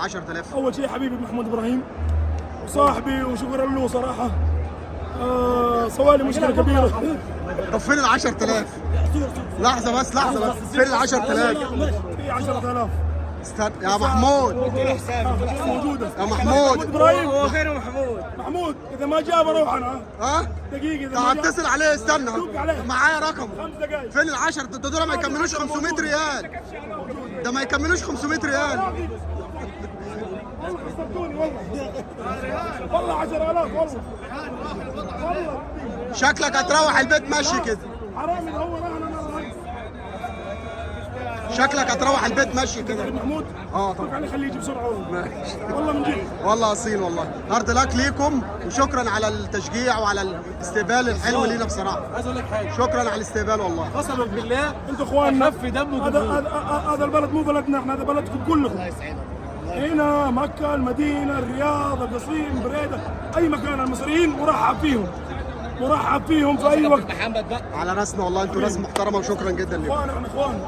10,000. اول شيء حبيبي محمود ابراهيم وصاحبي وشكرا له صراحه. سوالي مشكله كبيره. طب فين ال 10,000؟ لحظه بس فين ال 10,000؟ في 10,000. استنى يا محمود. موجوده يا محمود ابراهيم. هو خير محمود اذا ما جاء بروح انا. ها؟ دقيقه اذا طب ما جاء اتصل عليه استنى دوق عليه. معايا رقم. 5 دقائق. فين ال 10؟ ده دول ما يكملوش 500 ريال. ده ما يكملوش 500 ريال. صدقوني والله 10,000 والله. شكلك هتروح البيت ماشي كده. حرام إذا هو رهن. شكلك هتروح البيت ماشي كده. محمود طبعا. عليه خليه يجي بسرعه ماشي. والله من جد. والله اصيل والله. هارد لك ليكم وشكرا على التشجيع وعلى الاستقبال الحلو لينا بصراحه. عايز اقول لك حاجه، شكرا على الاستقبال والله. قسما بالله انتوا اخواننا. خف دمه هذا البلد مو بلدنا احنا، هذا بلدكم كلكم. هنا مكة، المدينة، الرياض، القصيم، بريدة، أي مكان المصريين مرحب فيهم. مرحب فيهم في أي وقت. محمد بقى على راسنا والله، انتوا ناس محترمه وشكرا جدا لكم. اخوان احنا اخوان.